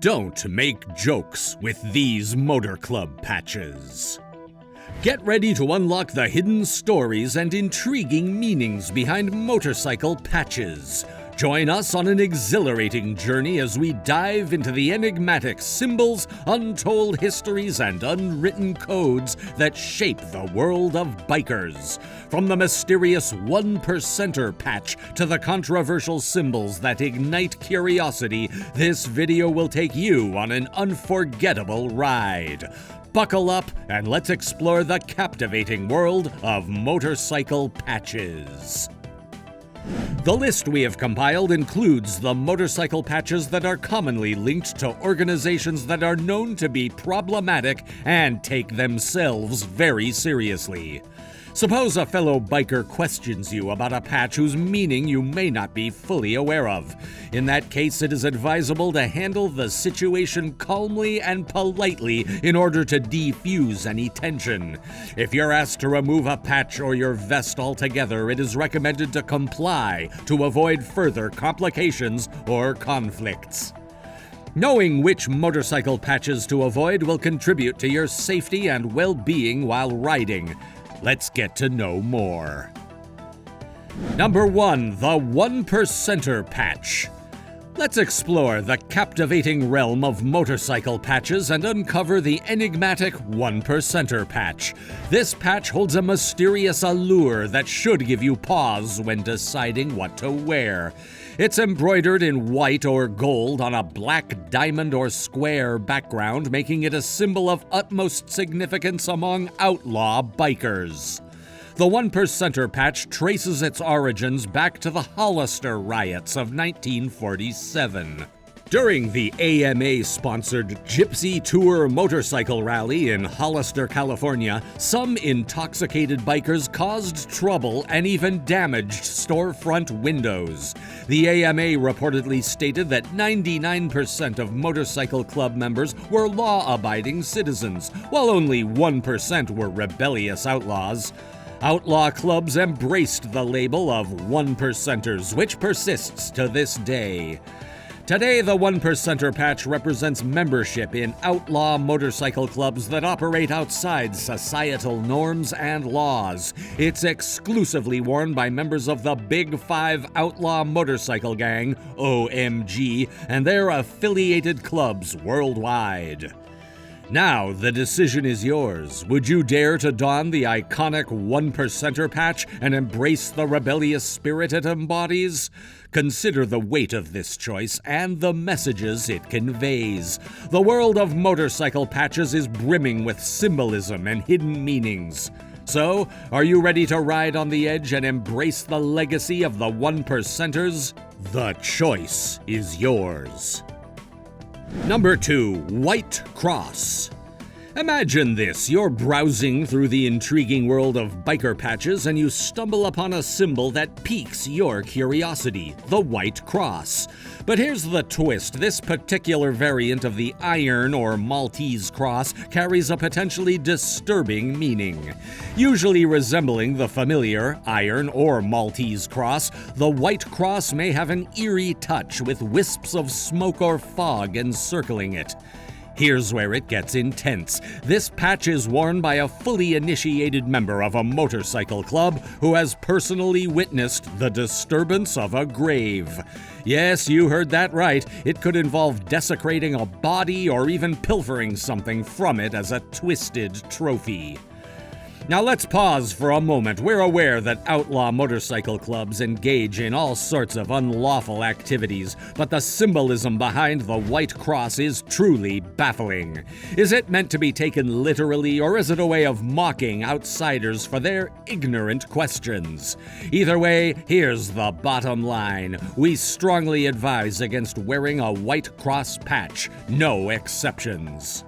Don't make jokes with these Motorclub patches. Get ready to unlock the hidden stories and intriguing meanings behind motorcycle patches. Join us on an exhilarating journey as we dive into the enigmatic symbols, untold histories, and unwritten codes that shape the world of bikers. From the mysterious 1%er patch to the controversial symbols that ignite curiosity, this video will take you on an unforgettable ride. Buckle up and let's explore the captivating world of motorcycle patches. The list we have compiled includes the motorcycle patches that are commonly linked to organizations that are known to be problematic and take themselves very seriously. Suppose a fellow biker questions you about a patch whose meaning you may not be fully aware of. In that case, it is advisable to handle the situation calmly and politely in order to defuse any tension. If you're asked to remove a patch or your vest altogether, it is recommended to comply to avoid further complications or conflicts. Knowing which motorcycle patches to avoid will contribute to your safety and well-being while riding. Let's get to know more. Number 1. The 1%er patch. Let's explore the captivating realm of motorcycle patches and uncover the enigmatic 1%er patch. This patch holds a mysterious allure that should give you pause when deciding what to wear. It's embroidered in white or gold on a black diamond or square background, making it a symbol of utmost significance among outlaw bikers. The 1%er patch traces its origins back to the Hollister riots of 1947. During the AMA-sponsored Gypsy Tour motorcycle rally in Hollister, California, some intoxicated bikers caused trouble and even damaged storefront windows. The AMA reportedly stated that 99% of motorcycle club members were law-abiding citizens, while only 1% were rebellious outlaws. Outlaw clubs embraced the label of 1%ers, which persists to this day. Today, the 1%er patch represents membership in outlaw motorcycle clubs that operate outside societal norms and laws. It's exclusively worn by members of the Big Five Outlaw Motorcycle Gang, OMG, and their affiliated clubs worldwide. Now, the decision is yours. Would you dare to don the iconic 1%er patch and embrace the rebellious spirit it embodies? Consider the weight of this choice and the messages it conveys. The world of motorcycle patches is brimming with symbolism and hidden meanings. So, are you ready to ride on the edge and embrace the legacy of the 1%ers? The choice is yours. Number 2. White Cross. Imagine this, you're browsing through the intriguing world of biker patches and you stumble upon a symbol that piques your curiosity, the White Cross. But here's the twist, this particular variant of the iron or Maltese cross carries a potentially disturbing meaning. Usually resembling the familiar iron or Maltese cross, the White Cross may have an eerie touch with wisps of smoke or fog encircling it. Here's where it gets intense. This patch is worn by a fully initiated member of a motorcycle club who has personally witnessed the disturbance of a grave. Yes, you heard that right. It could involve desecrating a body or even pilfering something from it as a twisted trophy. Now let's pause for a moment. We're aware that outlaw motorcycle clubs engage in all sorts of unlawful activities, but the symbolism behind the White Cross is truly baffling. Is it meant to be taken literally, or is it a way of mocking outsiders for their ignorant questions? Either way, here's the bottom line. We strongly advise against wearing a White Cross patch. No exceptions.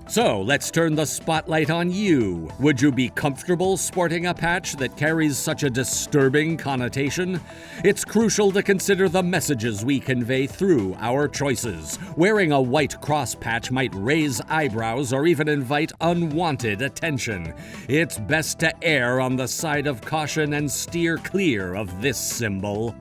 So, let's turn the spotlight on you. Would you be comfortable sporting a patch that carries such a disturbing connotation? It's crucial to consider the messages we convey through our choices. Wearing a White Cross patch might raise eyebrows or even invite unwanted attention. It's best to err on the side of caution and steer clear of this symbol.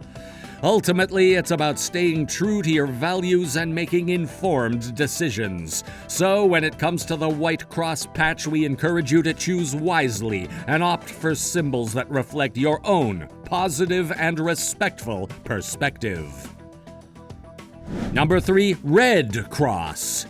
Ultimately, it's about staying true to your values and making informed decisions. So, when it comes to the white cross patch, we encourage you to choose wisely and opt for symbols that reflect your own positive and respectful perspective. Number 3, red cross.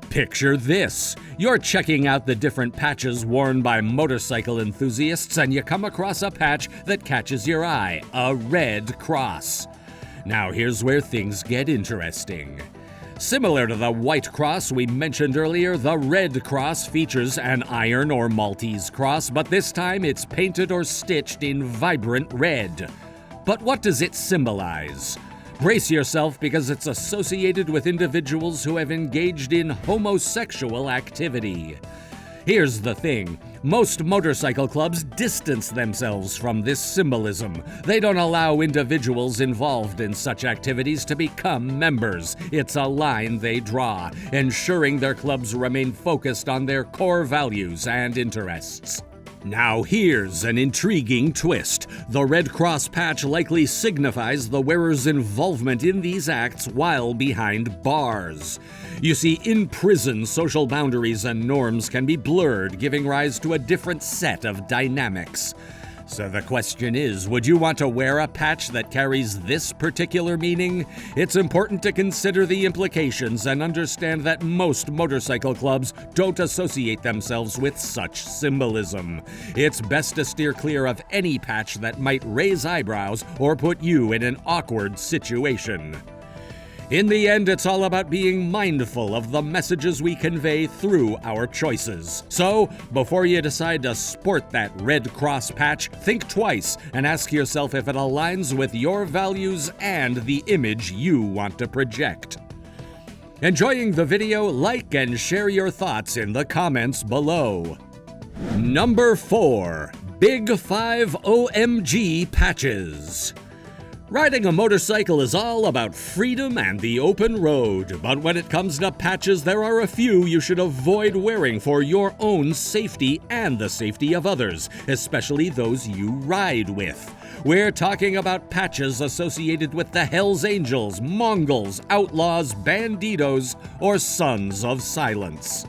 Picture this. You're checking out the different patches worn by motorcycle enthusiasts and you come across a patch that catches your eye, a red cross. Now here's where things get interesting. Similar to the white cross we mentioned earlier, the red cross features an iron or Maltese cross, but this time it's painted or stitched in vibrant red. But what does it symbolize? Brace yourself because it's associated with individuals who have engaged in homosexual activity. Here's the thing, most motorcycle clubs distance themselves from this symbolism. They don't allow individuals involved in such activities to become members. It's a line they draw, ensuring their clubs remain focused on their core values and interests. Now here's an intriguing twist. The Red Cross patch likely signifies the wearer's involvement in these acts while behind bars. You see, in prison, social boundaries and norms can be blurred, giving rise to a different set of dynamics. So the question is, would you want to wear a patch that carries this particular meaning? It's important to consider the implications and understand that most motorcycle clubs don't associate themselves with such symbolism. It's best to steer clear of any patch that might raise eyebrows or put you in an awkward situation. In the end, it's all about being mindful of the messages we convey through our choices. So, before you decide to sport that Red Cross patch, think twice and ask yourself if it aligns with your values and the image you want to project. Enjoying the video? Like and share your thoughts in the comments below. Number 4. Big 5 OMG patches. Riding a motorcycle is all about freedom and the open road, but when it comes to patches, there are a few you should avoid wearing for your own safety and the safety of others, especially those you ride with. We're talking about patches associated with the Hells Angels, Mongols, Outlaws, Banditos, or Sons of Silence.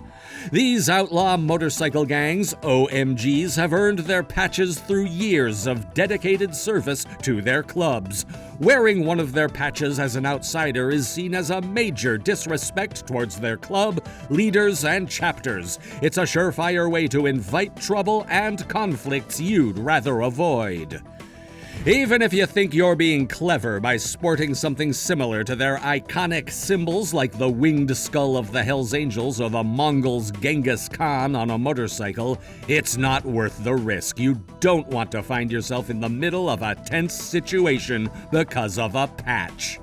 These outlaw motorcycle gangs, OMGs, have earned their patches through years of dedicated service to their clubs. Wearing one of their patches as an outsider is seen as a major disrespect towards their club, leaders, and chapters. It's a surefire way to invite trouble and conflicts you'd rather avoid. Even if you think you're being clever by sporting something similar to their iconic symbols like the winged skull of the Hells Angels or the Mongols' Genghis Khan on a motorcycle, it's not worth the risk. You don't want to find yourself in the middle of a tense situation because of a patch.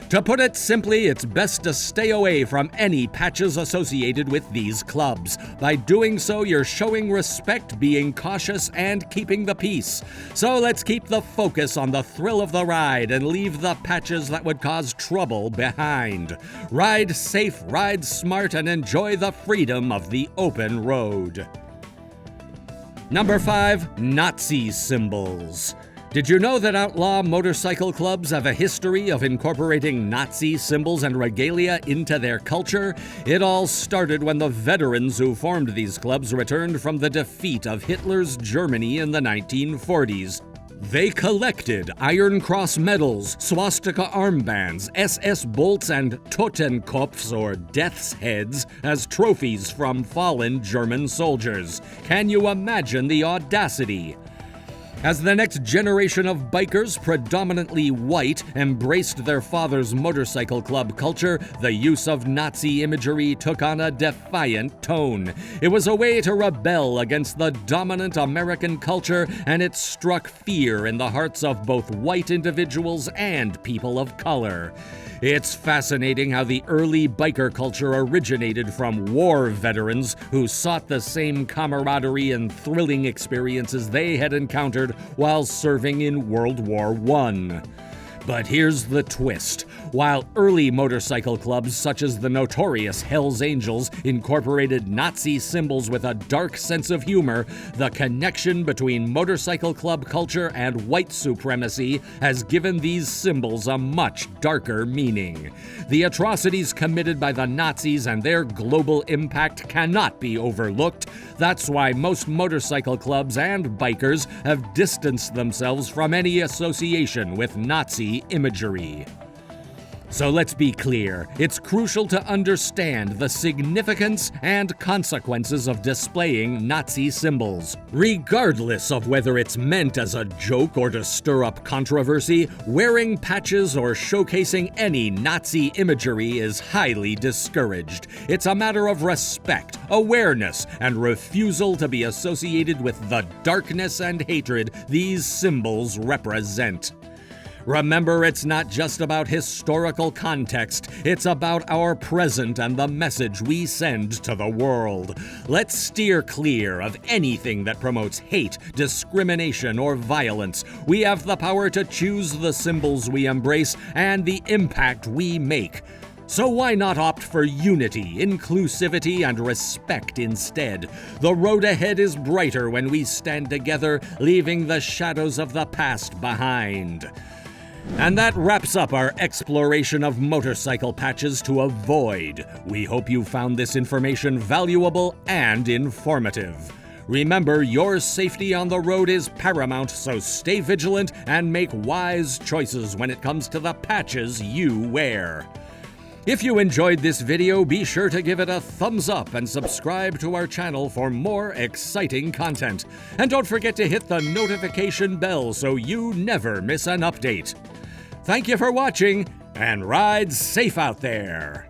To put it simply, it's best to stay away from any patches associated with these clubs. By doing so, you're showing respect, being cautious, and keeping the peace. So let's keep the focus on the thrill of the ride and leave the patches that would cause trouble behind. Ride safe, ride smart, and enjoy the freedom of the open road. Number 5, Nazi symbols. Did you know that outlaw motorcycle clubs have a history of incorporating Nazi symbols and regalia into their culture? It all started when the veterans who formed these clubs returned from the defeat of Hitler's Germany in the 1940s. They collected Iron Cross medals, swastika armbands, SS bolts, and Totenkopfs, or death's heads, as trophies from fallen German soldiers. Can you imagine the audacity? As the next generation of bikers, predominantly white, embraced their father's motorcycle club culture, the use of Nazi imagery took on a defiant tone. It was a way to rebel against the dominant American culture, and it struck fear in the hearts of both white individuals and people of color. It's fascinating how the early biker culture originated from war veterans who sought the same camaraderie and thrilling experiences they had encountered while serving in World War I. But here's the twist. While early motorcycle clubs such as the notorious Hells Angels incorporated Nazi symbols with a dark sense of humor, the connection between motorcycle club culture and white supremacy has given these symbols a much darker meaning. The atrocities committed by the Nazis and their global impact cannot be overlooked. That's why most motorcycle clubs and bikers have distanced themselves from any association with Nazi imagery. So let's be clear, it's crucial to understand the significance and consequences of displaying Nazi symbols. Regardless of whether it's meant as a joke or to stir up controversy, wearing patches or showcasing any Nazi imagery is highly discouraged. It's a matter of respect, awareness, and refusal to be associated with the darkness and hatred these symbols represent. Remember, it's not just about historical context, it's about our present and the message we send to the world. Let's steer clear of anything that promotes hate, discrimination, or violence. We have the power to choose the symbols we embrace and the impact we make. So why not opt for unity, inclusivity, and respect instead? The road ahead is brighter when we stand together, leaving the shadows of the past behind. And that wraps up our exploration of motorcycle patches to avoid. We hope you found this information valuable and informative. Remember, your safety on the road is paramount, so stay vigilant and make wise choices when it comes to the patches you wear. If you enjoyed this video, be sure to give it a thumbs up and subscribe to our channel for more exciting content. And don't forget to hit the notification bell so you never miss an update. Thank you for watching, and ride safe out there!